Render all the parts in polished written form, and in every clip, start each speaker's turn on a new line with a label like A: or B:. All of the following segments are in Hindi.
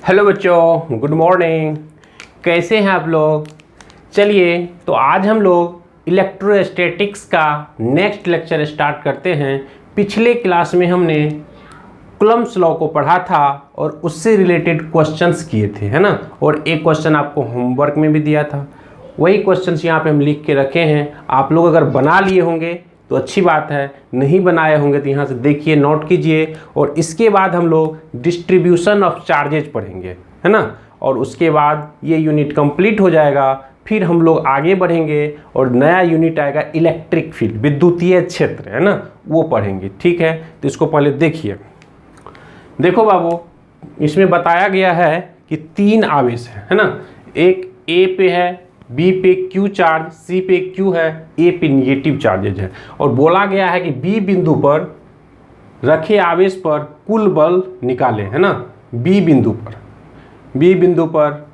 A: हेलो बच्चों, गुड मॉर्निंग। कैसे हैं आप लोग? चलिए, तो आज हम लोग इलेक्ट्रोस्टैटिक्स का नेक्स्ट लेक्चर स्टार्ट करते हैं। पिछले क्लास में हमने कूलम्ब्स लॉ को पढ़ा था और उससे रिलेटेड क्वेश्चंस किए थे, है ना। और एक क्वेश्चन आपको होमवर्क में भी दिया था। वही क्वेश्चंस यहाँ पे हम लिख के रखे हैं। आप लोग अगर बना लिए होंगे तो अच्छी बात है, नहीं बनाए होंगे तो यहाँ से देखिए, नोट कीजिए। और इसके बाद हम लोग डिस्ट्रीब्यूशन ऑफ चार्जेज पढ़ेंगे, है ना। और उसके बाद ये यूनिट कंप्लीट हो जाएगा। फिर हम लोग आगे बढ़ेंगे और नया यूनिट आएगा इलेक्ट्रिक फील्ड, विद्युतीय क्षेत्र, है ना, वो पढ़ेंगे। ठीक है, तो इसको पहले देखिए। देखो बाबू, इसमें बताया गया है कि 3 आवेश है ना। एक ए पे है, बी पे क्यू चार्ज, सी पे क्यू है, ए पे निगेटिव चार्जेज है। और बोला गया है कि बी बिंदु पर रखे आवेश पर कुल बल निकाले, है ना। बी बिंदु पर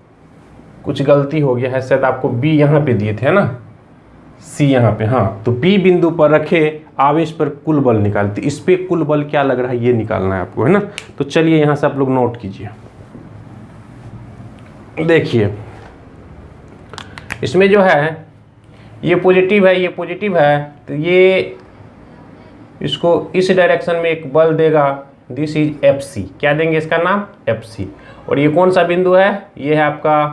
A: कुछ गलती हो गया है, शायद आपको बी यहाँ पे दिए थे, है ना, सी यहाँ पे। हाँ, तो बी बिंदु पर रखे आवेश पर कुल बल निकालते। इस पे कुल बल क्या लग रहा है ये निकालना है आपको, है ना। तो चलिए यहाँ से आप लोग नोट कीजिए। देखिए, इसमें जो है ये पॉजिटिव है, ये पॉजिटिव है, तो ये इसको इस डायरेक्शन में एक बल देगा। This is F C. क्या देंगे इसका नाम? F C. और ये कौन सा बिंदु है? ये है आपका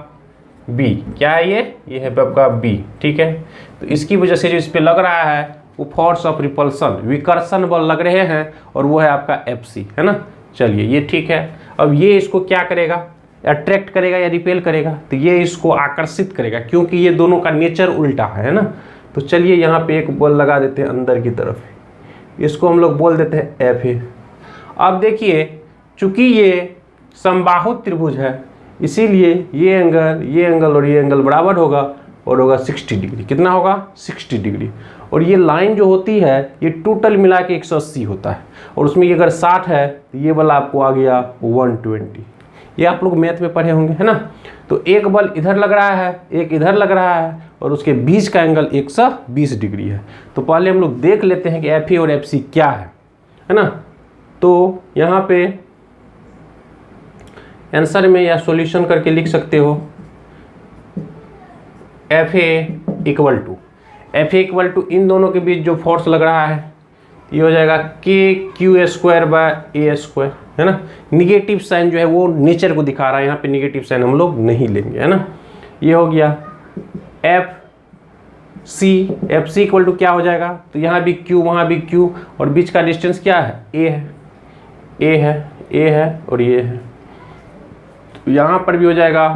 A: बी। क्या है ये है आपका बी। ठीक है, तो इसकी वजह से जो इस पे लग रहा है वो फोर्स ऑफ रिपल्सन, विकर्षण बल लग रहे हैं, और वो है आपका एफ सी, है ना। चलिए, ये ठीक है। अब ये इसको क्या करेगा? अट्रैक्ट करेगा या रिपेल करेगा? तो ये इसको आकर्षित करेगा, क्योंकि ये दोनों का नेचर उल्टा है ना। तो चलिए यहाँ पे एक बल लगा देते हैं अंदर की तरफ, इसको हम लोग बोल देते हैं एफ ए। अब देखिए, चूंकि ये समबाहु त्रिभुज है, इसीलिए ये एंगल और ये एंगल बराबर होगा, और होगा 60 डिग्री। कितना होगा? 60 डिग्री। और ये लाइन जो होती है ये टोटल मिला के 180 होता है, और उसमें ये अगर 60 है तो ये वाला आपको आ गया 120। ये आप लोग मैथ में पढ़े होंगे, है ना। तो एक बल इधर लग रहा है, एक इधर लग रहा है, और उसके बीच का एंगल 120 डिग्री है। तो पहले हम लोग देख लेते हैं कि एफ ए और एफ सी क्या है ना। तो यहाँ पे आंसर में या सॉल्यूशन करके लिख सकते हो, एफ ए इक्वल टू इन दोनों के बीच जो फोर्स लग रहा है ये हो जाएगा K Q square by A square, है ना। निगेटिव साइन जो है वो नेचर को दिखा रहा है, यहाँ पे निगेटिव साइन हम लोग नहीं लेंगे, है ना। ये हो गया एफ सी इक्वल टू क्या हो जाएगा? तो यहाँ भी क्यू, वहाँ भी क्यू, और बीच का डिस्टेंस क्या है? ए है और ये है। तो यहाँ पर भी हो जाएगा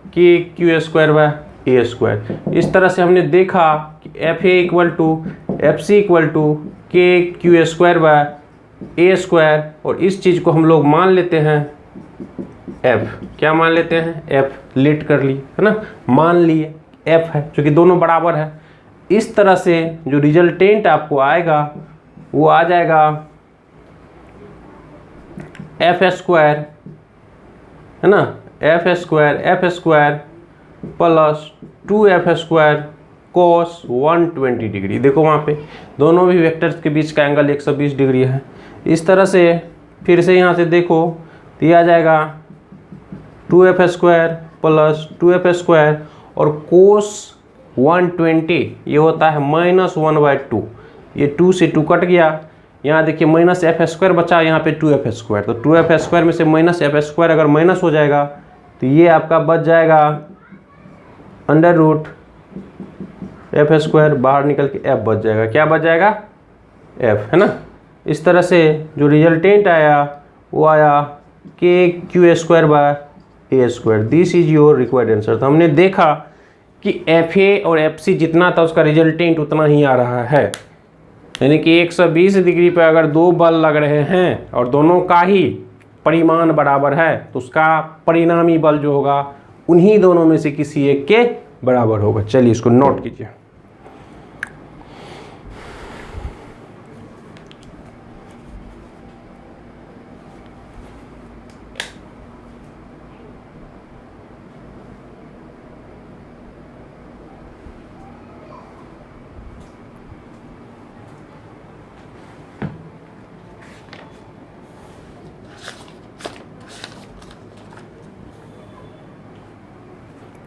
A: K Q square by A square. इस तरह से हमने देखा कि F A equal to F C equal to K Q square by A square, और इस चीज़ को हम लोग मान लेते हैं एफ। क्या मान लेते हैं? एफ। लेट कर ली, है ना, मान लिए एफ है, क्योंकि दोनों बराबर है। इस तरह से जो रिजल्टेंट आपको आएगा वो आ जाएगा एफ स्क्वायर, है ना, F square plus 2f square कोस 120 डिग्री। देखो वहाँ पे दोनों भी वेक्टर्स के बीच का एंगल 120 डिग्री है। इस तरह से फिर से यहाँ से देखो तो ये आ जाएगा 2f square plus 2f square, और कोस 120 ये होता है -1/2। ये 2 से 2 कट गया, यहाँ देखिए माइनस एफ स्क्वायर बचा, यहाँ पे 2f स्क्वायर। तो 2f स्क्वायर में से माइनस एफ स्क्वायर अगर माइनस हो जाएगा तो ये आपका बच जाएगा अंडर रूट एफ स्क्वायर, बाहर निकल के एफ बच जाएगा। क्या बच जाएगा? एफ, है ना। इस तरह से जो रिजल्टेंट आया वो आया के Q square by A square. This is your required answer. तो हमने देखा कि एफ ए और एफ सी जितना था उसका रिजल्टेंट उतना ही आ रहा है, यानी कि 120 डिग्री पर अगर 2 बल लग रहे हैं और दोनों का ही परिमाण बराबर है तो उसका परिणामी बल जो होगा उन्हीं दोनों में से किसी एक के बराबर होगा। चलिए इसको नोट कीजिए।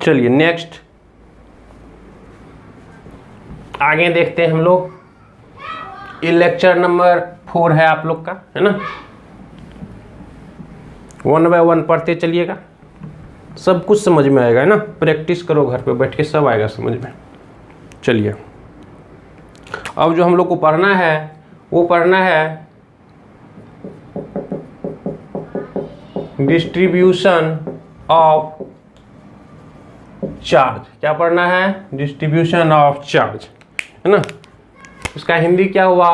A: चलिए नेक्स्ट आगे देखते हैं हम लोग। ये लेक्चर नंबर 4 है आप लोग का, है ना। 1 बाय 1 पढ़ते चलिएगा, सब कुछ समझ में आएगा, है ना। प्रैक्टिस करो घर पे बैठ के, सब आएगा समझ में। चलिए अब जो हम लोग को पढ़ना है वो पढ़ना है डिस्ट्रीब्यूशन ऑफ चार्ज। क्या पढ़ना है? डिस्ट्रीब्यूशन ऑफ चार्ज, है ना। इसका हिंदी क्या हुआ?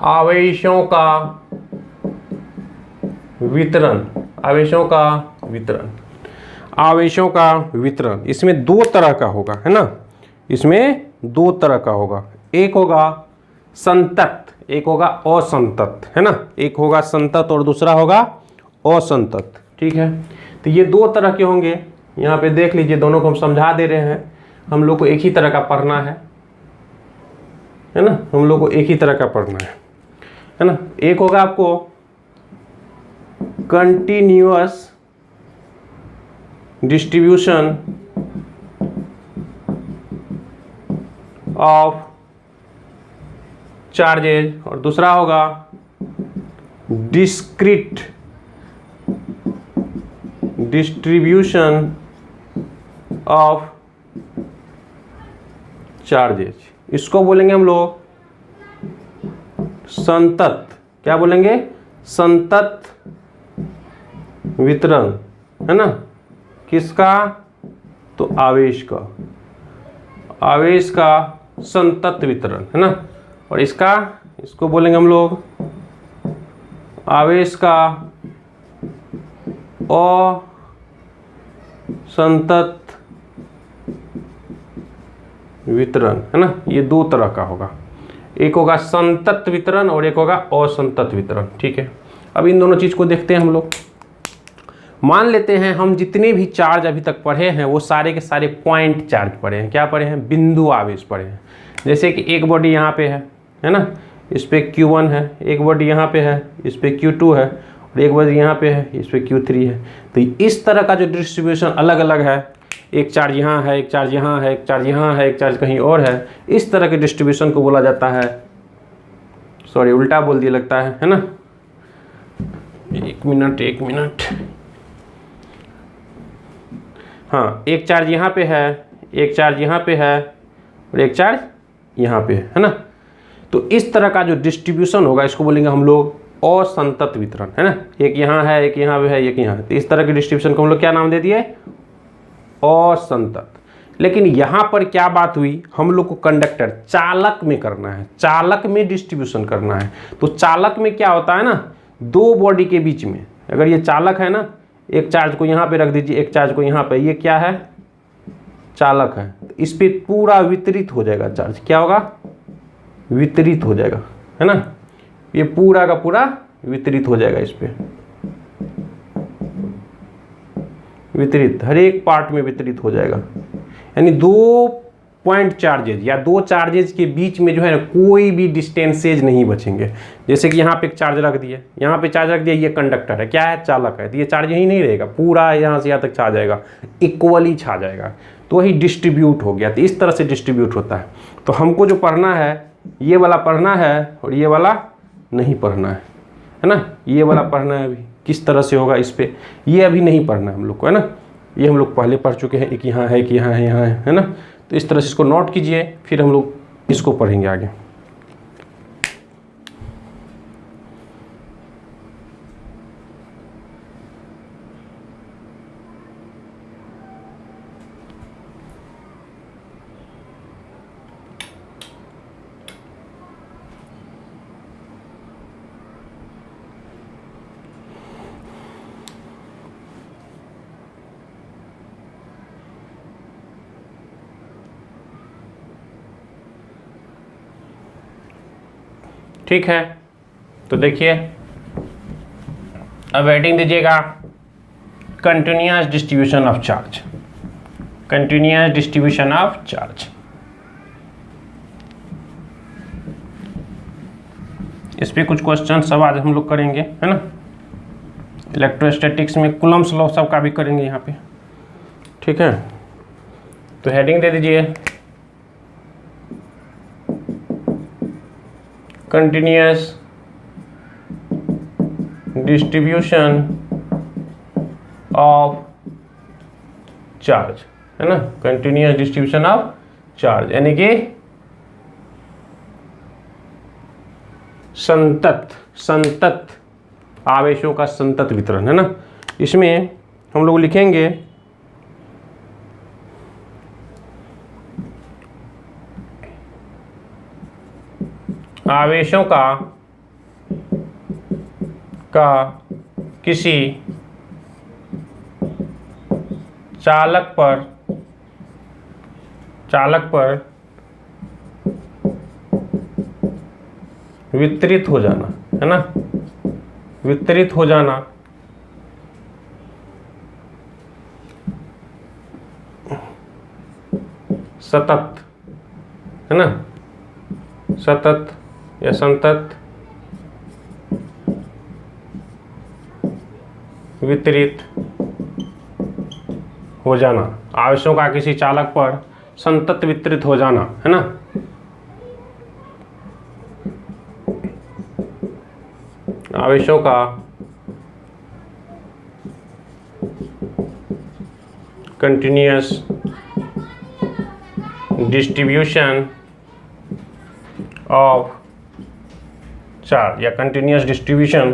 A: आवेशों का वितरण। आवेशों का वितरण, आवेशों का वितरण। इसमें 2 तरह का होगा, है ना। इसमें 2 तरह का होगा, एक होगा संतत, एक होगा असंतत, है ना। एक होगा संतत और दूसरा होगा असंतत, ठीक है। तो ये 2 तरह के होंगे, यहाँ पे देख लीजिए, दोनों को हम समझा दे रहे हैं। हम लोग को एक ही तरह का पढ़ना है ना। हम लोग को एक ही तरह का पढ़ना है ना। एक होगा आपको कंटिन्यूअस डिस्ट्रीब्यूशन ऑफ चार्जेज और दूसरा होगा डिस्क्रीट डिस्ट्रीब्यूशन ऑफ चार्जेज। इसको बोलेंगे हम लोग संतत। क्या बोलेंगे? संतत वितरण, है ना। किसका? तो आवेश का, आवेश का संतत वितरण, है ना। और इसको बोलेंगे हम लोग आवेश का असंतत वितरण, है ना। ये 2 तरह का होगा, एक होगा संतत वितरण और एक होगा असंतत वितरण, ठीक है। अब इन दोनों चीज को देखते हैं हम लोग। मान लेते हैं हम जितने भी चार्ज अभी तक पढ़े हैं वो सारे के सारे पॉइंट चार्ज पढ़े हैं। क्या पढ़े हैं? बिंदु आवेश पढ़े हैं। जैसे कि एक बॉडी यहाँ पे है ना, इस पे Q1 है, एक बॉडी यहाँ पे है, इस पे Q2 है, और एक बॉडी यहाँ पे है, इस पे Q3 है। तो इस तरह का जो डिस्ट्रीब्यूशन अलग अलग है, एक चार्ज यहाँ है, एक चार्ज यहाँ है, एक चार्ज यहाँ है, एक चार्ज कहीं और है, इस तरह के डिस्ट्रीब्यूशन को बोला जाता है, सॉरी उल्टा बोल दिया लगता है ना। एक मिनट, हाँ, एक चार्ज यहाँ पे है, एक चार्ज यहाँ पे है और एक चार्ज यहाँ पे है ना। तो इस तरह का जो डिस्ट्रीब्यूशन होगा इसको बोलेंगे हम लोग असंतत वितरण, है ना। एक यहाँ है, एक यहाँ पे है, एक यहाँ है। तो इस तरह के डिस्ट्रीब्यूशन को हम लोग क्या नाम दे दिए? असंतत। लेकिन यहाँ पर क्या बात हुई, हम लोग को कंडक्टर चालक में करना है, चालक में डिस्ट्रीब्यूशन करना है। तो चालक में क्या होता है ना, 2 बॉडी के बीच में अगर ये चालक है ना, एक चार्ज को यहाँ पे रख दीजिए, एक चार्ज को यहाँ पे, ये क्या है? चालक है। तो इस पे पूरा वितरित हो जाएगा चार्ज। क्या होगा? वितरित हो जाएगा, है ना। ये पूरा का पूरा वितरित हो जाएगा, इस पे वितरित, हर एक पार्ट में वितरित हो जाएगा। यानी 2 पॉइंट चार्जेज या 2 चार्जेज के बीच में जो है ना कोई भी डिस्टेंसेज नहीं बचेंगे। जैसे कि यहाँ पे एक चार्ज रख दिए, यहाँ पे चार्ज रख दिया, ये कंडक्टर है, क्या है? चालक है। तो ये चार्ज यही नहीं रहेगा, पूरा यहाँ से यहाँ तक छा जाएगा, इक्वली छा जाएगा, तो वही डिस्ट्रीब्यूट हो गया। तो इस तरह से डिस्ट्रीब्यूट होता है। तो हमको जो पढ़ना है ये वाला पढ़ना है और ये वाला नहीं पढ़ना है ना। ये वाला पढ़ना है, अभी किस तरह से होगा इस पे, ये अभी नहीं पढ़ना है हम लोग को, है ना। ये हम लोग पहले पढ़ चुके हैं, एक यहाँ है, एक यहाँ है, यहाँ है ना। तो इस तरह से इसको नोट कीजिए, फिर हम लोग इसको पढ़ेंगे आगे। ठीक है, तो देखिए अब हेडिंग दीजिएगा continuous distribution of charge, continuous distribution of charge. इस पे कुछ क्वेश्चन सब आज हम लोग करेंगे, है ना। इलेक्ट्रोस्टैटिक्स में कूलम्ब्स लॉ सब का भी करेंगे यहाँ पे। ठीक है, तो हेडिंग दे दीजिए कंटिन्यूअस डिस्ट्रीब्यूशन ऑफ चार्ज, है ना, कंटिन्यूअस डिस्ट्रीब्यूशन ऑफ चार्ज, यानी कि संतत आवेशों का संतत वितरण, है ना। इसमें हम लोग लिखेंगे आवेशों का किसी चालक पर वितरित हो जाना, है ना, वितरित हो जाना सतत, है ना, सतत या संतत वितरित हो जाना, आवेशों का किसी चालक पर संतत वितरित हो जाना, है ना। आवेशों का कंटिन्यूअस डिस्ट्रीब्यूशन ऑफ चार्ज या कंटिन्यूअस डिस्ट्रीब्यूशन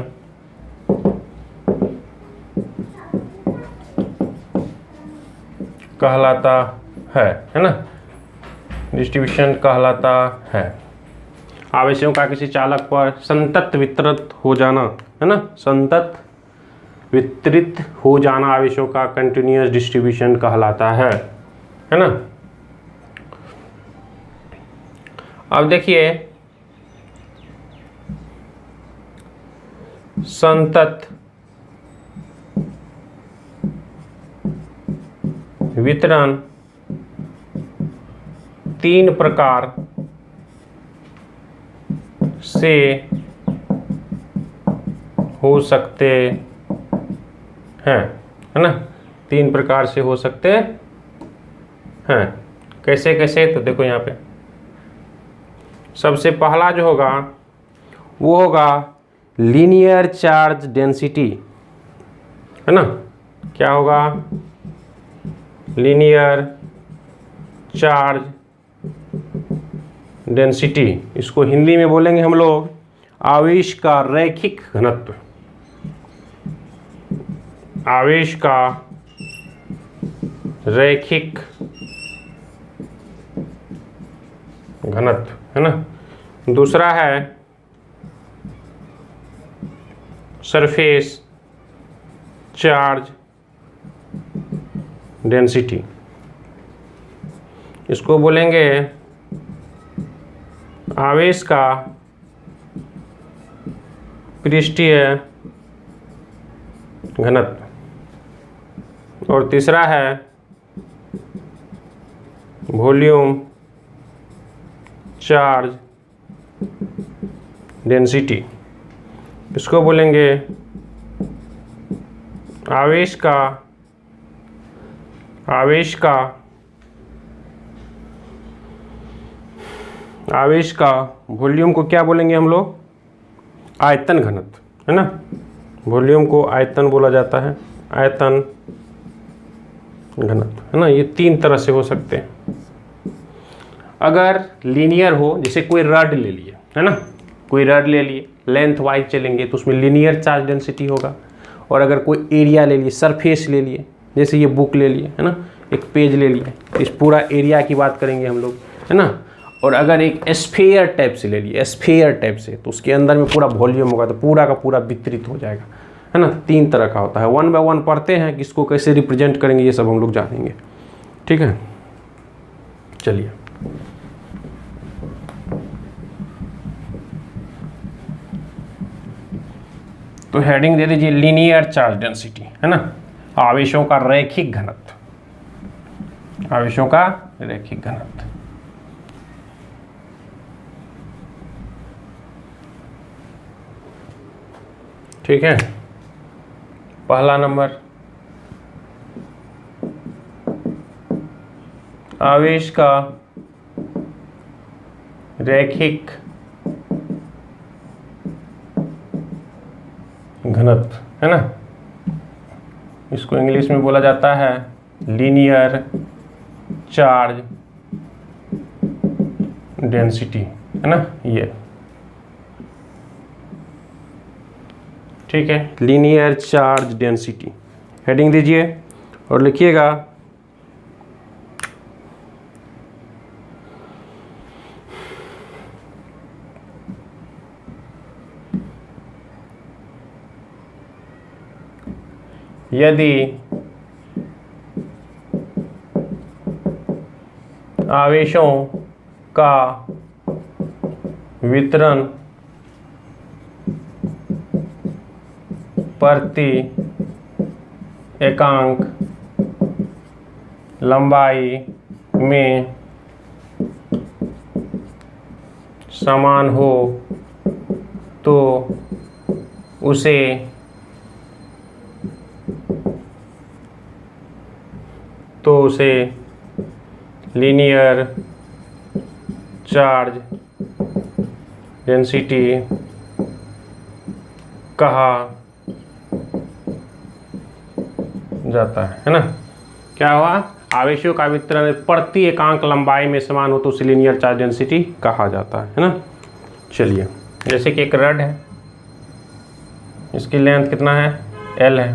A: कहलाता है ना, डिस्ट्रीब्यूशन कहलाता है आवेशों का किसी चालक पर संतत वितरित हो जाना, है ना, संतत वितरित हो जाना आवेशों का कंटिन्यूअस डिस्ट्रीब्यूशन कहलाता है ना। अब देखिए संतत वितरण 3 प्रकार से हो सकते हैं, है ना, 3 प्रकार से हो सकते हैं। कैसे कैसे, तो देखो यहाँ पे सबसे पहला जो होगा वो होगा लीनियर चार्ज डेंसिटी, है ना, क्या होगा, लीनियर चार्ज डेंसिटी, इसको हिंदी में बोलेंगे हम लोग आवेश का रैखिक घनत्व, आवेश का रैखिक घनत्व, है ना। दूसरा है सरफेस चार्ज डेंसिटी, इसको बोलेंगे आवेश का पृष्ठीय घनत्व। और तीसरा है वॉल्यूम चार्ज डेंसिटी, इसको बोलेंगे आवेश का वॉल्यूम को क्या बोलेंगे हम लोग, आयतन घनत्व, है ना, वॉल्यूम को आयतन बोला जाता है, आयतन घनत्व, है ना। ये 3 तरह से हो सकते हैं। अगर लीनियर हो, जैसे कोई रड ले लिए, है ना, कोई रड ले लिए, लेंथ वाइज चलेंगे तो उसमें लीनियर चार्ज डेंसिटी होगा। और अगर कोई एरिया ले लिए, सरफेस ले लिए, जैसे ये बुक ले लिए, है ना, एक पेज ले लिए, इस पूरा एरिया की बात करेंगे हम लोग, है ना। और अगर एक स्फीयर टाइप से ले लिए, स्फीयर टाइप से, तो उसके अंदर में पूरा वॉल्यूम होगा, तो पूरा का पूरा वितरित हो जाएगा, है ना। 3 तरह का होता है, 1 बाय 1 पढ़ते हैं, किसको कैसे रिप्रेजेंट करेंगे ये सब हम लोग जानेंगे, ठीक है। चलिए तो हेडिंग दे दीजिए लीनियर चार्ज डेंसिटी, है ना, आवेशों का रैखिक घनत्व, आवेशों का रैखिक घनत्व। ठीक है, पहला नंबर आवेश का रैखिक घनत्व, है ना, इसको इंग्लिश में बोला जाता है लीनियर चार्ज डेंसिटी, है ना, ये ठीक है, लीनियर चार्ज डेंसिटी। हेडिंग दीजिए और लिखिएगा यदि आवेशों का वितरण प्रति एकांक लंबाई में समान हो तो उसे लीनियर चार्ज डेंसिटी कहा जाता है ना। क्या हुआ, आवेशों का वितरण प्रति एकांक लंबाई में समान हो तो उसे लीनियर चार्ज डेंसिटी कहा जाता है ना। चलिए, जैसे कि एक रड है, इसकी लेंथ कितना है, L है,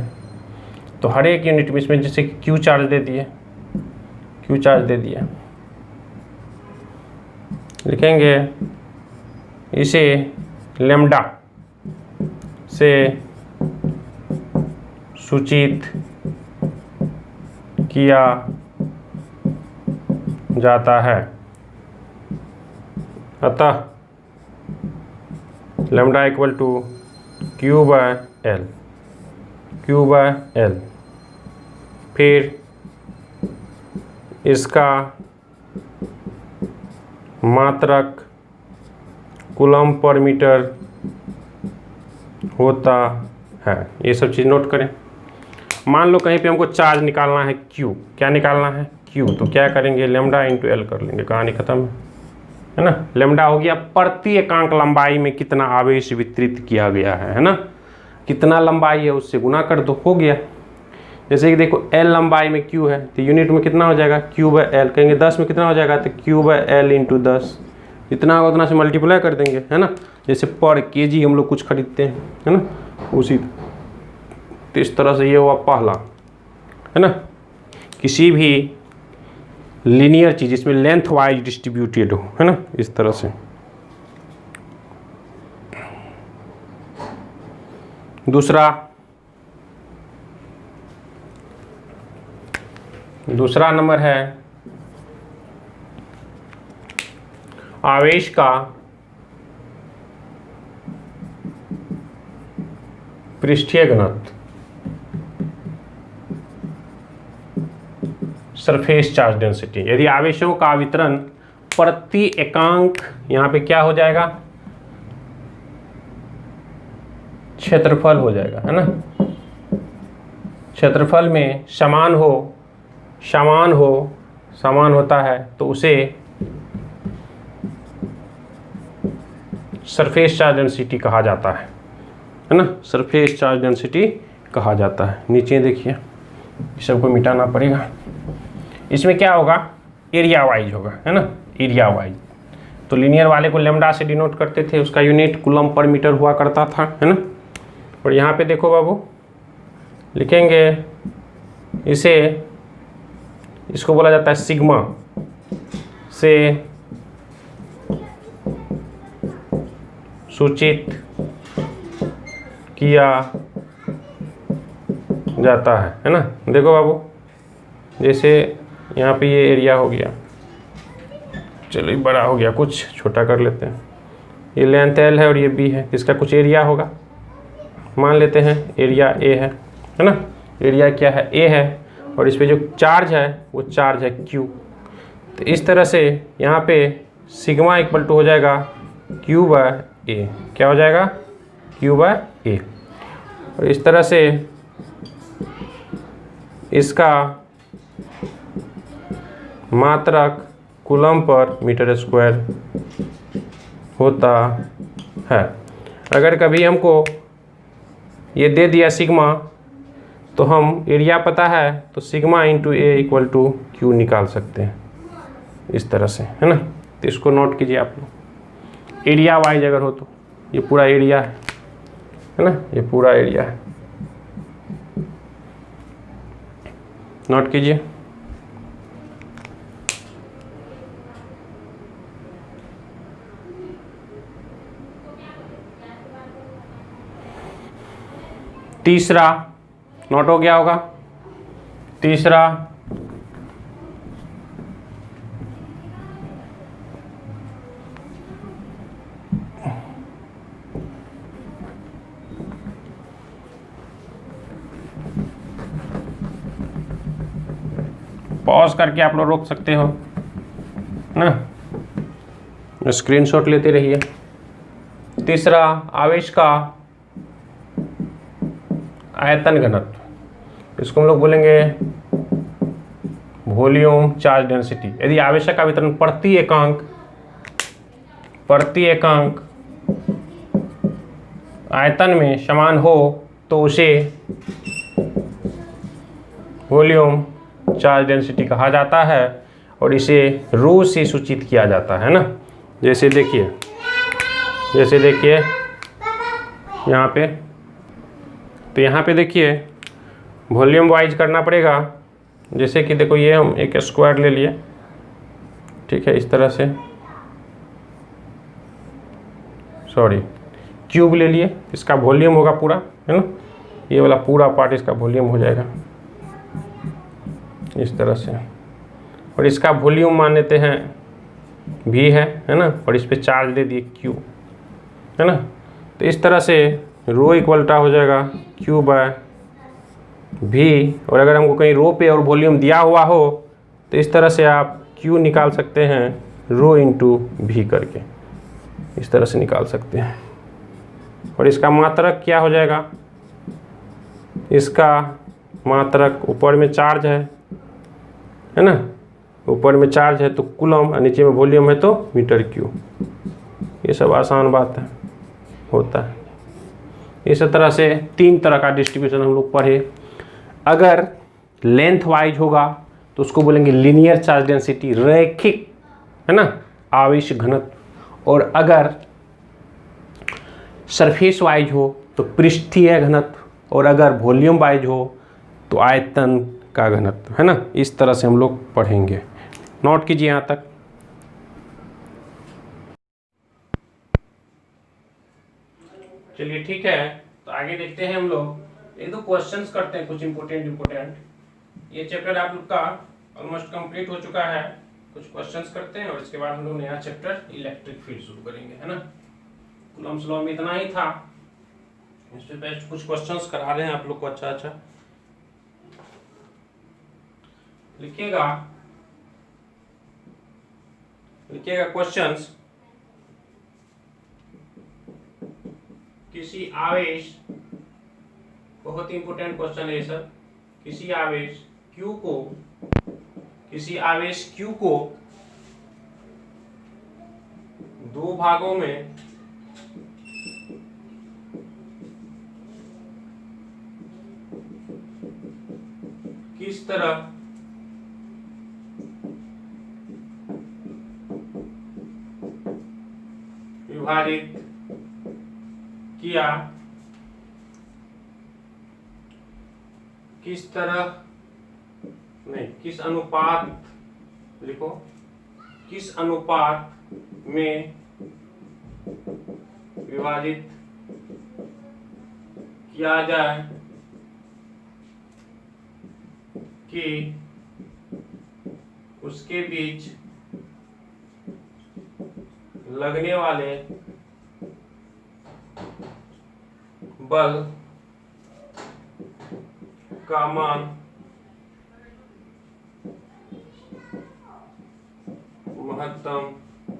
A: तो हर एक यूनिट में इसमें जैसे Q चार्ज दे दिए, Q चार्ज दे दिया, लिखेंगे इसे लैम्डा से सूचित किया जाता है। अतः lambda equal to Q by L। फिर इसका मात्रक कूलम पर मीटर होता है। ये सब चीज़ नोट करें। मान लो कहीं पे हमको चार्ज निकालना है Q, क्या निकालना है Q, तो क्या करेंगे, लैम्डा इंटू L कर लेंगे, कहानी खत्म है ना। लैम्डा हो गया प्रति एकांक लंबाई में कितना आवेश वितरित किया गया है ना, कितना लंबाई है उससे गुना कर दो, हो गया। जैसे कि देखो L लंबाई में Q है तो यूनिट में कितना हो जाएगा, Q बाय L, कहेंगे 10 में कितना हो जाएगा, तो Q बाय L इंटू 10, जितना होगा उतना से मल्टीप्लाई कर देंगे, है ना। जैसे पर केजी हम लोग कुछ खरीदते हैं, है ना, उसी तो इस तरह से ये हुआ पहला, है ना। किसी भी लीनियर चीज़ इसमें लेंथ वाइज डिस्ट्रीब्यूटेड हो, है ना, इस तरह से। दूसरा नंबर है आवेश का पृष्ठीय घनत्व, सरफेस चार्ज डेंसिटी। यदि आवेशों का वितरण प्रति एकांक, यहाँ पे क्या हो जाएगा, क्षेत्रफल हो जाएगा, है ना, क्षेत्रफल में समान होता है तो उसे सरफेस चार्ज डेंसिटी कहा जाता है ना, सरफेस चार्ज डेंसिटी कहा जाता है। नीचे देखिए, इस सबको मिटाना पड़ेगा। इसमें क्या होगा, एरिया वाइज होगा, है ना, एरिया वाइज। तो लीनियर वाले को लैम्डा से डिनोट करते थे, उसका यूनिट कूलम पर मीटर हुआ करता था, है ना। और यहाँ पे देखो बाबू, लिखेंगे इसको बोला जाता है सिग्मा से सूचित किया जाता है ना। देखो बाबू, जैसे यहाँ पे ये एरिया हो गया, चलो ये बड़ा हो गया, कुछ छोटा कर लेते हैं। ये लेंथ L है और ये B है, इसका कुछ एरिया होगा, मान लेते हैं एरिया A है ना। एरिया क्या है, A है, और इस पे जो चार्ज है वो चार्ज है Q। तो इस तरह से यहाँ पे सिग्मा इक्वल टू हो जाएगा Q बाय A। क्या हो जाएगा, Q बाय A। और इस तरह से इसका मात्रक कूलम पर मीटर स्क्वायर होता है। अगर कभी हमको ये दे दिया सिग्मा, तो हम एरिया पता है तो sigma into A equal to Q निकाल सकते हैं इस तरह से, है ना। तो इसको नोट कीजिए आप लोग। एरिया वाइज अगर हो तो ये पूरा एरिया है ना, ये पूरा एरिया है, नोट कीजिए। तीसरा नोट हो गया होगा। तीसरा पॉज करके आप लोग रोक सकते हो ना, स्क्रीनशॉट लेते रहिए। तीसरा आवेश का आयतन घनत्व, इसको हम लोग बोलेंगे वॉल्यूम चार्ज डेंसिटी। यदि आवेशक का वितरण प्रति एकांक आयतन में समान हो तो उसे वॉल्यूम चार्ज डेंसिटी कहा जाता है और इसे रो से सूचित किया जाता है ना। जैसे देखिए यहाँ पे, तो यहाँ पे देखिए वॉल्यूम वाइज करना पड़ेगा। जैसे कि देखो ये हम एक स्क्वायर ले लिए, ठीक है, इस तरह से, सॉरी क्यूब ले लिए, इसका वॉल्यूम होगा पूरा, है ना, ये वाला पूरा पार्ट इसका वॉल्यूम हो जाएगा इस तरह से, और इसका वॉल्यूम मान लेते हैं v है ना, और इस पे चार्ज दे दिए q, है ना। तो इस तरह से रो इक्वल्टा हो जाएगा q बाय v, और अगर हमको कहीं रो पे और वॉल्यूम दिया हुआ हो तो इस तरह से आप q निकाल सकते हैं रो इंटू v करके, इस तरह से निकाल सकते हैं। और इसका मात्रक क्या हो जाएगा, इसका मात्रक ऊपर में चार्ज है ना, ऊपर में चार्ज है तो कूलम और नीचे में वॉल्यूम है तो मीटर क्यूब। ये सब आसान बात है, होता है। इस तरह से 3 तरह का डिस्ट्रीब्यूशन हम लोग पढ़े। अगर लेंथ वाइज होगा तो उसको बोलेंगे लीनियर चार्ज डेंसिटी, रैखिक, है ना, आवेश घनत्व। और अगर सरफेस वाइज हो तो पृष्ठीय घनत्व, और अगर वॉल्यूम वाइज हो तो आयतन का घनत्व, है ना। इस तरह से हम लोग पढ़ेंगे, नोट कीजिए यहाँ तक। चलिए ठीक है, तो आगे देखते हैं हम लोग। एक दो क्वेश्चंस करते हैं, कुछ इंपोर्टेंट। ये चैप्टर आप लोग का ऑलमोस्ट कंप्लीट हो चुका है। कुछ क्वेश्चंस करते हैं और इसके बाद हम लोग नया चैप्टर इलेक्ट्रिक फील्ड शुरू करेंगे, है ना। कूलम्ब्स लॉ में इतना ही था, इस पे बेस्ट कुछ क्वेश्चंस करा रहे हैं आप लोग को। अच्छा लिखिएगा क्वेश्चंस। किसी आवेश, बहुत ही इंपोर्टेंट क्वेश्चन है सर, किसी आवेश Q को 2 भागों में किस तरह विभाजित किया, किस अनुपात, लिखो, किस अनुपात में विभाजित किया जाए कि उसके बीच लगने वाले बल का मान महत्तम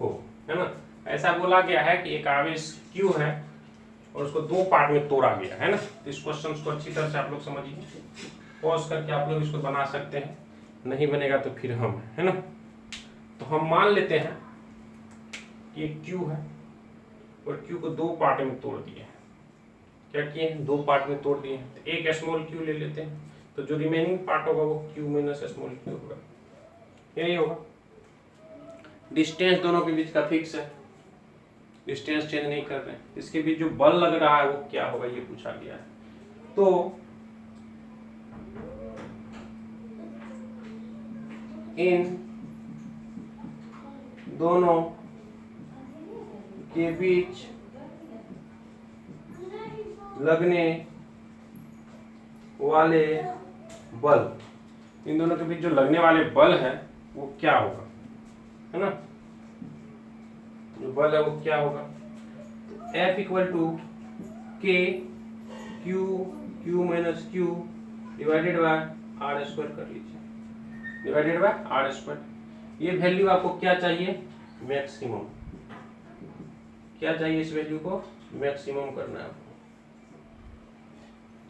A: हो, है ना। ऐसा बोला गया है कि एक आवेश Q है और उसको 2 पार्ट में तोड़ा गया है ना। तो इस क्वेश्चन को अच्छी तरह से आप लोग समझिए, पॉज करके आप लोग इसको बना सकते हैं, नहीं बनेगा तो फिर हम, है ना। तो हम मान लेते हैं कि एक Q है और Q को दो पार्ट में तोड़ दिए हैं। क्या किए हैं? दो पार्ट में तोड़ दिए हैं। तो एक स्मॉल Q ले लेते हैं, तो जो रिमेनिंग पार्ट होगा वो Q माइनस स्मॉल Q होगा, यही होगा। डिस्टेंस दोनों के बीच का फिक्स है, डिस्टेंस चेंज नहीं कर रहे हैं। इसके बीच जो बल लग रहा है वो क्या होगा ये पूछा गया है। तो इन दोनों के बीच लगने वाले बल, इन दोनों के बीच जो लगने वाले बल है वो क्या होगा, है ना? जो बल है वो क्या होगा? तो F equal to K Q minus Q divided by R square कर लीजिए, डिवाइडेड बाय आर स्क्वायर। ये वैल्यू आपको क्या चाहिए? मैक्सिमम। क्या चाहिए? इस वैल्यू को मैक्सिमम करना है आपको।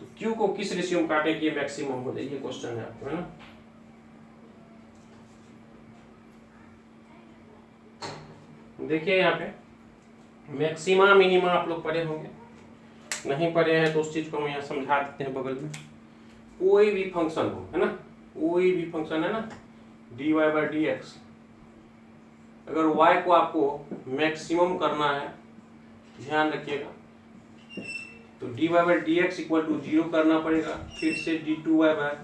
A: तो क्यू को किस रेशियो में काटे कि मैक्सिमम हो जाए, ये क्वेश्चन है आपको, है ना? देखिए यहाँ पे मैक्सिमा मिनिमा आप लोग पढ़े होंगे, नहीं पढ़े हैं तो उस चीज को हम यहाँ समझा देते हैं बगल में। कोई भी फंक्शन हो, है ना, कोई भी फंक्शन है ना, dy बाई डी एक्स, अगर y को आपको मैक्सिमम करना है, ध्यान रखिएगा, तो dy by D X equal to 0 करना पड़ेगा, फिर से d2y by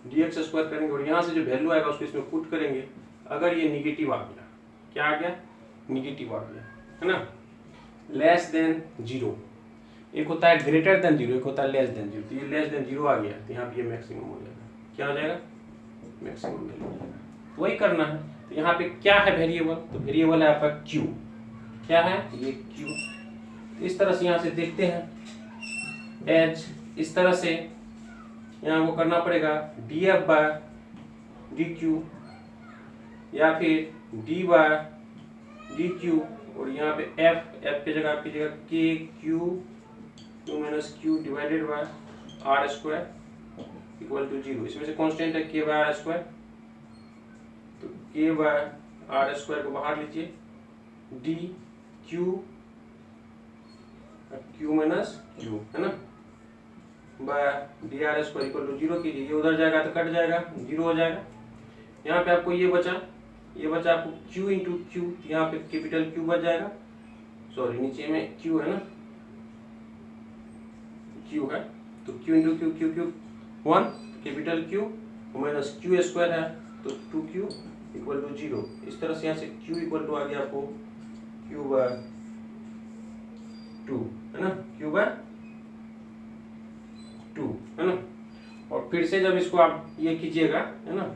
A: D x square करेंगे और यहाँ से जो वैल्यू आएगा उसको इसमें पुट करेंगे। अगर ये निगेटिव आ गया, क्या आ गया? निगेटिव आ गया, है ना, लेस देन 0, एक होता है ग्रेटर देन 0, एक होता है लेस देन 0। तो ये लेस देन 0 आ गया तो यहाँ पे ये मैक्सिमम हो जाएगा। क्या हो जाएगा? मैक्सिमम वैल्यू हो जाएगा। तो वही करना है। तो यहाँ पे क्या है वेरिएबल? तो वेरिएबल है आपका Q। क्या है? ये Q। इस तरह से यहाँ से देखते हैं H, इस तरह से यहाँ वो करना पड़ेगा df बाय dq या फिर d बाय dq, और यहाँ पे f की जगह आपकी जगह k q minus q divided by R square equal to 0। इसमें से कांस्टेंट है k बाय आर स्क्वायर, तो k बाय आर स्क्वायर को बाहर लीजिए, d q माइनस q, है ना, by D R square equal to 0 कीजिए। ये उधर जाएगा तो कट जाएगा, 0 हो जाएगा। यहाँ पे आपको ये बचा आपको q इंटू क्यू, यहाँ पे कैपिटल Q बच जाएगा, सॉरी नीचे में Q है ना, Q है, तो Q into Q 1 capital Q minus Q square है तो 2Q इक्वल टू 0। इस तरह से यहाँ से Q इक्वल टू आ गया आपको Q बाय 2, है ना, Q बाय 2, है ना। और फिर से जब इसको आप ये कीजिएगा, है ना,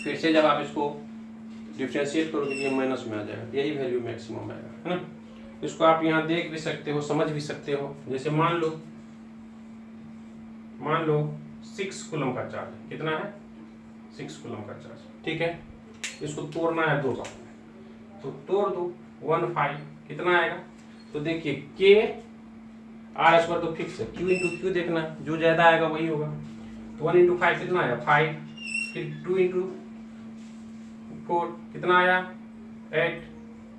A: फिर से जब आप इसको डिफरेंशिएट करोगे ये माइनस में आ जाएगा, यही वैल्यू मैक्सिमम आएगा, है ना। इसको आप यहाँ देख भी सकते हो, समझ भी सकते हो। जैसे मान लो 6 कूलम का चार्ज, कितना है? 6 कूलम का चार्ज, ठीक है। इसको तोड़ना है दो बार, तो तोड़ दो 15, कितना आएगा? तो देखिए के आर स्क्वायर तो फिक्स है, क्यू इंटू क्यू देखना, जो ज्यादा आएगा वही होगा। तो 1 इंटू 5 कितना आया? 5, फिर 2 इंटू 4 कितना आया? 8,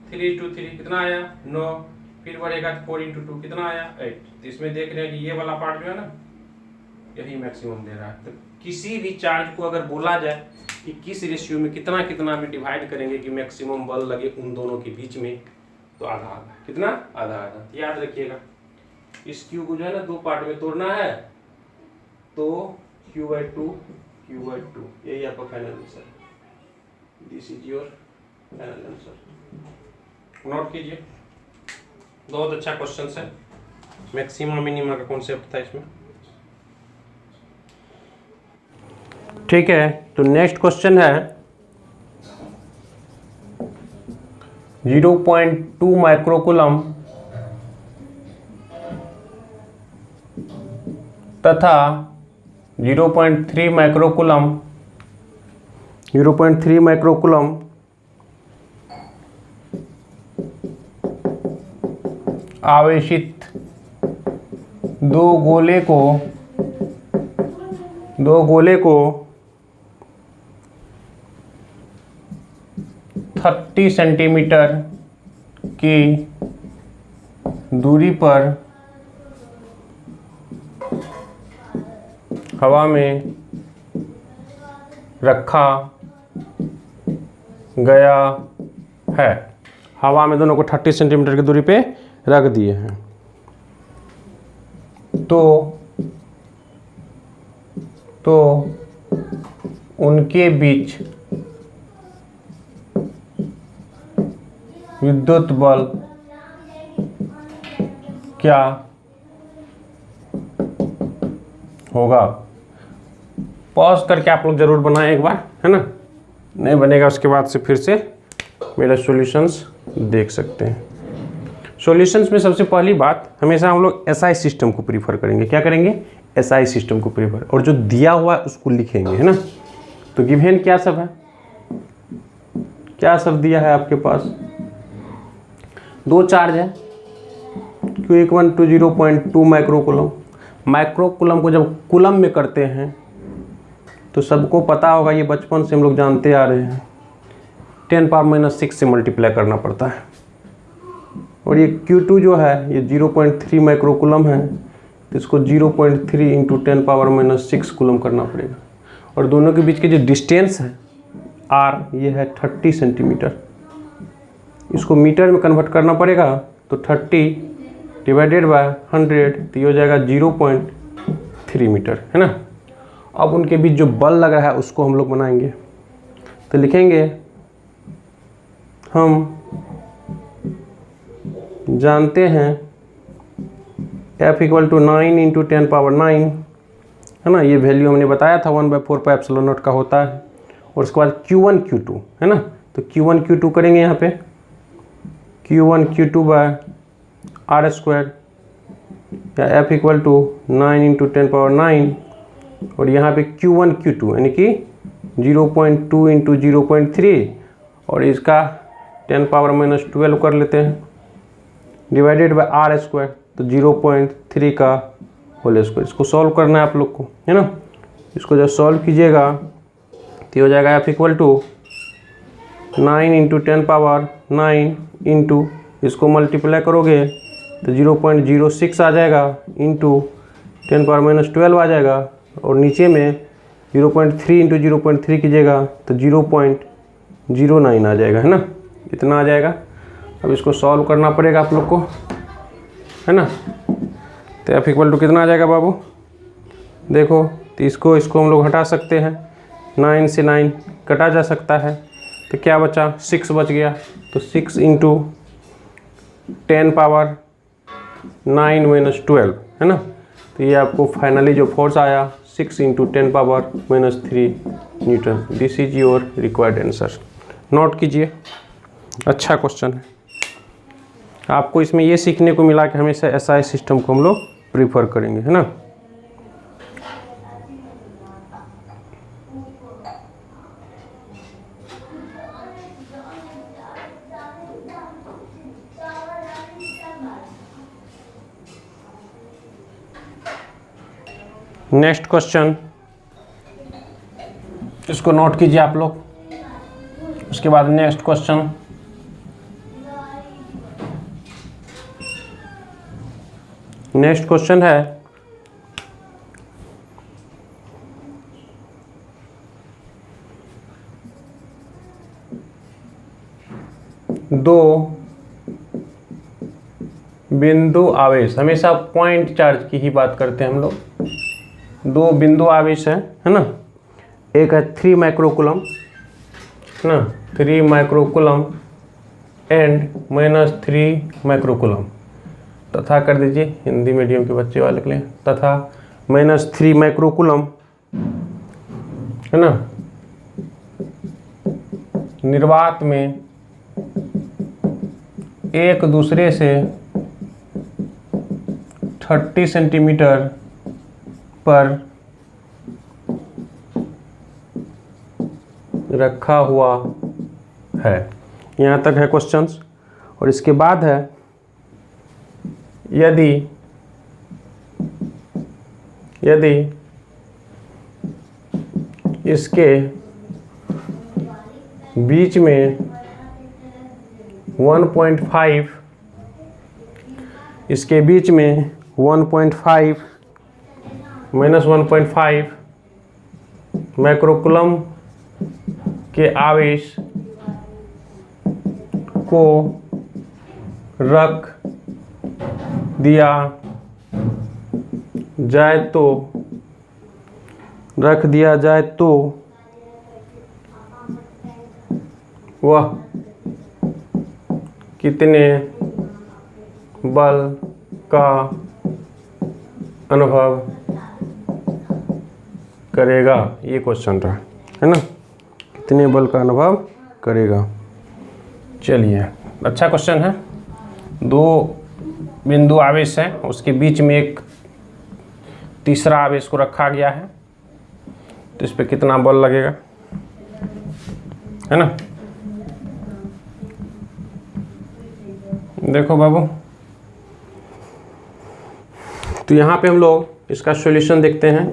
A: 3 इंटू 3 कितना आया? 9, फिर बढ़ेगा 4 इंटू 2 कितना आया? 8। तो इसमें देख रहे हैं कि ये वाला पार्ट जो है ना, यही मैक्सिमम दे रहा है। तो किसी भी चार्ज को अगर बोला जाए कि किस रेशियो में कितना कितना में डिवाइड करेंगे कि मैक्सिमम बल लगे उन दोनों के बीच में, तो आधा आधा, कितना? आधा आधा। याद रखिएगा, इस क्यू को जो है ना दो पार्ट में तोड़ना है, तो q/2 q/2, यही आपका फाइनल आंसर है। This is your final answer. Note कीजिए, बहुत अच्छा क्वेश्चन है। मैक्सिमा मिनिमा का कॉन्सेप्ट था इसमें, ठीक है। तो नेक्स्ट क्वेश्चन है 0.2 माइक्रोकूलम तथा 0.3 माइक्रोकूलम आवेशित दो गोले को 30 सेंटीमीटर की दूरी पर हवा में रखा गया है। हवा में दोनों को 30 सेंटीमीटर की दूरी पे रख दिए हैं। तो उनके बीच विद्युत बल क्या होगा? पॉज करके आप लोग जरूर बनाएं एक बार, है ना। नहीं बनेगा उसके बाद से फिर से मेरा सॉल्यूशंस देख सकते हैं। सॉल्यूशंस में सबसे पहली बात, हमेशा हम लोग एसआई सिस्टम को प्रीफर करेंगे। क्या करेंगे? एसआई सिस्टम को प्रीफर, और जो दिया हुआ है उसको लिखेंगे, है ना। तो गिवन क्या सब है, क्या सब दिया है आपके पास? 2 चार्ज है, Q1 to 0.2 माइक्रोकूलम। माइक्रोकूलम को जब कूलम में करते हैं तो सबको पता होगा, ये बचपन से हम लोग जानते आ रहे हैं, 10⁻⁻6 से मल्टीप्लाई करना पड़ता है। और ये Q2 जो है ये 0.3 माइक्रोकूलम है, तो इसको 0.3 इंटू 10⁻⁻6 कूलम करना पड़ेगा। और दोनों के बीच की जो डिस्टेंस है R, ये है 30 सेंटीमीटर। इसको मीटर में कन्वर्ट करना पड़ेगा, तो 30 डिवाइडेड बाय 100, तो ये हो जाएगा 0.3 मीटर, है ना। अब उनके बीच जो बल लग रहा है उसको हम लोग बनाएंगे। तो लिखेंगे, हम जानते हैं F = 9 इंटू 10⁻9, है ना। ये वैल्यू हमने बताया था 1/4 पाई एप्सिलॉन नॉट का होता है। और उसके बाद Q1 Q2, है ना। तो Q1 Q2 करेंगे यहाँ पे, Q1 Q2 बाय R² या F = 9 इंटू 10⁻9, और यहाँ पे Q1 Q2 यानी कि 0.2 इंटू 0.3, और इसका 10⁻⁻12 कर लेते हैं, डिवाइडेड बाय R², तो 0.3 का होल स्क्वायर। इसको सॉल्व करना है आप लोग को, है ना। इसको जब सॉल्व कीजिएगा तो हो जाएगा F = 9 इंटू 10⁻9 इंटू, इसको मल्टीप्लाई करोगे तो 0.06 आ जाएगा, इंटू 10⁻⁻12 आ जाएगा, और नीचे में 0.3 इंटू 0.3 कीजिएगा तो 0.09 आ जाएगा, है ना। इतना आ जाएगा। अब इसको सॉल्व करना पड़ेगा आप लोग को, है ना। तो F = कितना आ जाएगा बाबू? देखो, तो इसको हम लोग हटा सकते हैं, 9 से 9 कटा जा सकता है, तो क्या बचा? 6 बच गया। तो 6 इंटू 10⁻9-12, है ना। तो ये आपको फाइनली जो फोर्स आया 6 into 10⁻3 Newton. This is your required answer. Note कीजिए, अच्छा क्वेश्चन है। आपको इसमें ये सीखने को मिला कि हमेशा एसआई सिस्टम को हम लोग प्रीफर करेंगे, है ना। नेक्स्ट क्वेश्चन, इसको नोट कीजिए आप लोग। उसके बाद नेक्स्ट क्वेश्चन, नेक्स्ट क्वेश्चन है, दो बिंदु आवेश, हमेशा पॉइंट चार्ज की ही बात करते हैं हम लोग। 2 बिंदु आवेश है ना। एक है 3 माइक्रोकूलम, है ना, 3 माइक्रोकूलम एंड -3 माइक्रोकूलम, तथा कर दीजिए हिंदी मीडियम के बच्चे वाले के लिए, तथा -3 माइक्रोकूलम, है ना, निर्वात में एक दूसरे से 30 सेंटीमीटर पर रखा हुआ है। यहाँ तक है क्वेश्चंस। और इसके बाद है, यदि इसके बीच में 1.5 इसके बीच में 1.5 माइनस 1.5 माइक्रोकूलम के आवेश को रख दिया जाए तो वह कितने बल का अनुभव करेगा। ये क्वेश्चन रहा है ना, कितने बल का अनुभव करेगा। चलिए, अच्छा क्वेश्चन है। दो बिंदु आवेश है, उसके बीच में एक तीसरा आवेश को रखा गया है, तो इस पे कितना बल लगेगा, है ना। देखो बाबू, तो यहाँ पे हम लोग इसका सॉल्यूशन देखते हैं।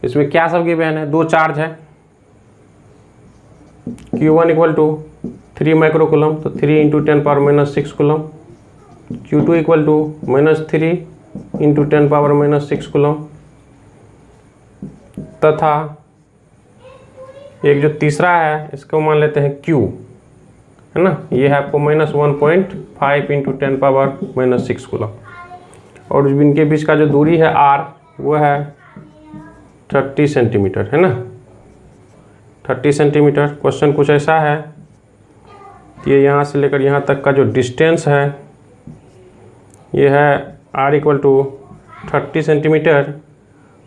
A: इसमें क्या सब गिवन है, दो चार्ज है, Q1 इक्वल टू 3 माइक्रोकूलम, तो 3 × 10⁻⁻6 coulomb, Q2 equal to -3 × 10⁻⁻6 coulomb, तथा एक जो तीसरा है इसको मान लेते हैं Q, है ना। ये है आपको -1.5 × 10⁻⁻6 कूलम, और इनके बीच का जो दूरी है R वो है 30 सेंटीमीटर, है ना, 30 सेंटीमीटर। क्वेश्चन कुछ ऐसा है कि ये यहाँ से लेकर यहाँ तक का जो डिस्टेंस है ये है R इक्वल टू 30 सेंटीमीटर,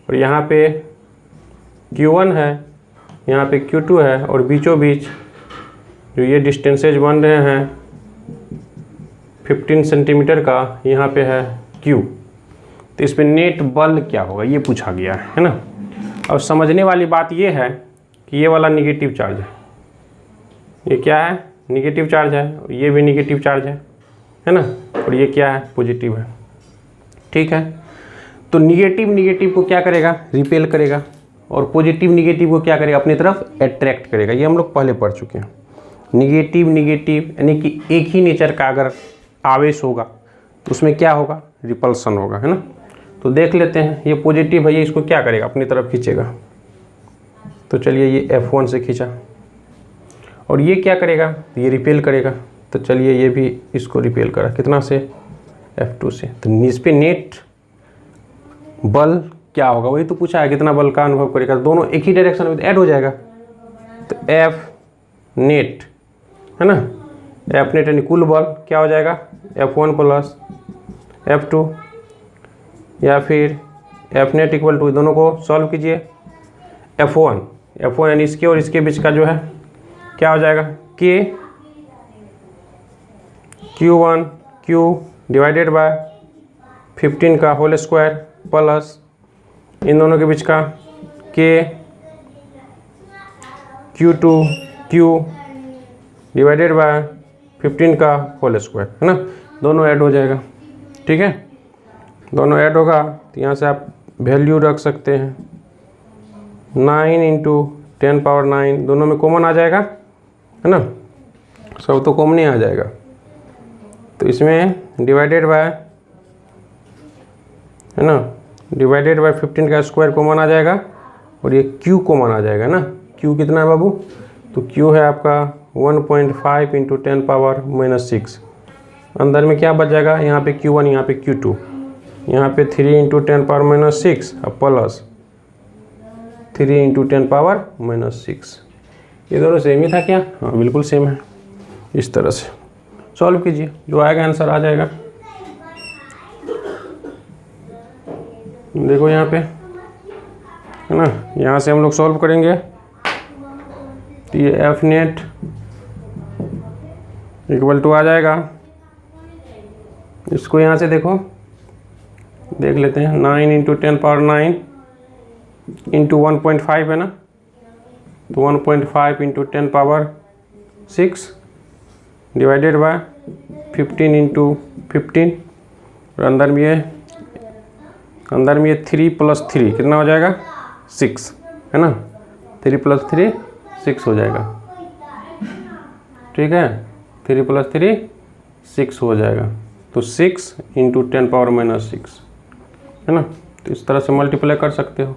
A: और यहाँ पे Q1 है, यहाँ पे Q2 है, और बीचों बीच जो ये डिस्टेंसेज बन रहे हैं 15 सेंटीमीटर का, यहाँ पे है Q। तो इस पे नेट बल क्या होगा ये पूछा गया है ना। और समझने वाली बात ये है कि ये वाला निगेटिव चार्ज है, ये क्या है, निगेटिव चार्ज है, और ये भी निगेटिव चार्ज है ना, और ये क्या है, पॉजिटिव है। ठीक है, तो निगेटिव निगेटिव को क्या करेगा, रिपेल करेगा, और पॉजिटिव निगेटिव को क्या करेगा, अपनी तरफ अट्रैक्ट करेगा। ये हम लोग पहले पढ़ चुके हैं। निगेटिव निगेटिव यानी कि एक ही नेचर का अगर आवेश होगा तो उसमें क्या होगा, रिपल्सन होगा, है ना। तो देख लेते हैं, ये पॉजिटिव है, ये इसको क्या करेगा, अपनी तरफ खींचेगा। तो चलिए, ये F1 से खींचा, और ये क्या करेगा, ये रिपेल करेगा। तो चलिए, ये भी इसको रिपेल करा, कितना से, F2 से। तो इस पे नेट बल क्या होगा, वही तो पूछा है, कितना बल का अनुभव करेगा। दोनों एक ही डायरेक्शन में ऐड हो जाएगा, तो F नेट, है ना, F नेट यानी कुल बल क्या हो जाएगा, F1 प्लस F2, या फिर F नेट इक्वल टू, दोनों को सॉल्व कीजिए, F1 यानी इसके और इसके बीच का जो है क्या हो जाएगा, Q1 Q डिवाइडेड बाय 15 का होल स्क्वायर, प्लस इन दोनों के बीच का Q2 Q डिवाइडेड बाय 15 का होल स्क्वायर, है ना। दोनों ऐड हो जाएगा, ठीक है, दोनों ऐड होगा। तो यहाँ से आप वैल्यू रख सकते हैं, 9 × 10⁻9, दोनों में कॉमन आ जाएगा, है ना, सब तो कॉमन ही आ जाएगा। तो इसमें डिवाइडेड बाय, है ना, डिवाइडेड बाय 15 का स्क्वायर कॉमन आ जाएगा, और ये Q कॉमन आ जाएगा ना। Q कितना है बाबू, तो Q है आपका 1.5 × 10⁻⁻6। अंदर में क्या बच जाएगा, यहाँ पे Q1, यहाँ पे Q2, यहाँ पे 3 × 10⁻6 और प्लस 3 × 10⁻6। ये दोनों सेम ही था क्या, हाँ बिल्कुल सेम है। इस तरह से सॉल्व कीजिए, जो आएगा आंसर आ जाएगा। देखो यहाँ पे, है ना, यहाँ से हम लोग सॉल्व करेंगे, तो ये F नेट इक्वल टू आ जाएगा, इसको यहाँ से देखो, देख लेते हैं, 9 × 10⁻9 इंटू 1.5 है ना, तो 1.5 × 10⁻6 डिवाइडेड बाय 15 × 15, और अंदर में ये 3 + 3 कितना हो जाएगा, 6, है ना, 3 + 3 6 हो जाएगा, ठीक है। 3 + 3 6 हो जाएगा। तो 6 × 10⁻⁻6 है ना। तो इस तरह से मल्टीप्लाई कर सकते हो।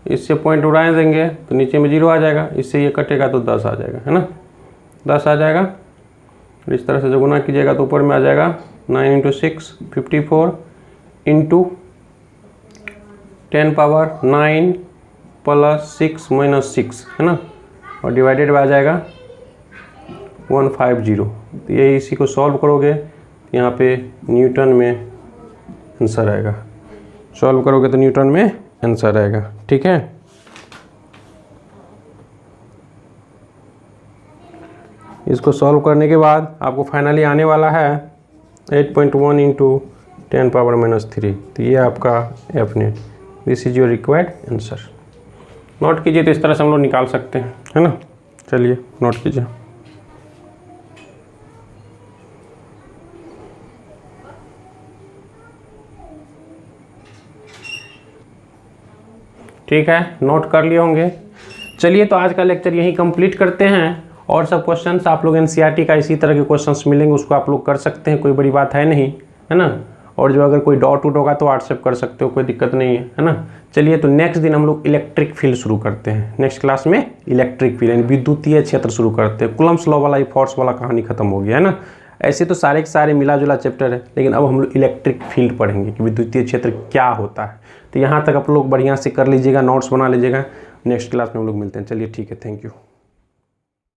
A: इससे पॉइंट उड़ा देंगे तो नीचे में 0 आ जाएगा, इससे ये कटेगा तो 10 आ जाएगा, है ना। 10 आ जाएगा। और इस तरह से जो गुना कीजिएगा तो ऊपर में आ जाएगा 9 × 6 54 × 10⁻9 + 6 - 6 है ना। और डिवाइडेड बाय आ जाएगा 150। तो ये इसी को सॉल्व करोगे यहाँ पे न्यूटन में आंसर आएगा। सॉल्व करोगे तो न्यूटन में आंसर आएगा, ठीक है। इसको सॉल्व करने के बाद आपको फाइनली आने वाला है 8.1 × 10⁻⁻3। तो ये आपका F net, this is your required answer. Note कीजिए, तो इस तरह से हम लोग निकाल सकते हैं, है ना। चलिए नोट कीजिए। ठीक है, नोट कर लिए होंगे। चलिए तो आज का लेक्चर यहीं कंप्लीट करते हैं। और सब क्वेश्चंस आप लोग एनसीईआरटी का इसी तरह के क्वेश्चंस मिलेंगे, उसको आप लोग कर सकते हैं, कोई बड़ी बात है नहीं, है ना। और जो अगर कोई डाउट होगा तो व्हाट्सएप कर सकते हो, कोई दिक्कत नहीं है ना। चलिए तो नेक्स्ट दिन हम लोग इलेक्ट्रिक फील्ड शुरू करते हैं। नेक्स्ट क्लास में इलेक्ट्रिक फील्ड यानी विद्युतीय क्षेत्र शुरू करते हैं। कूलम्ब्स लॉ वाला, ये फोर्स वाला कहानी खत्म हो गया, है ना। ऐसे तो सारे के सारे मिला जुला चैप्टर है, लेकिन अब हम लोग इलेक्ट्रिक फील्ड पढ़ेंगे कि विद्युतीय क्षेत्र क्या होता है। तो यहाँ तक आप लोग बढ़िया से कर लीजिएगा, नोट्स बना लीजिएगा। नेक्स्ट क्लास में हम लोग मिलते हैं। चलिए ठीक है, थैंक यू।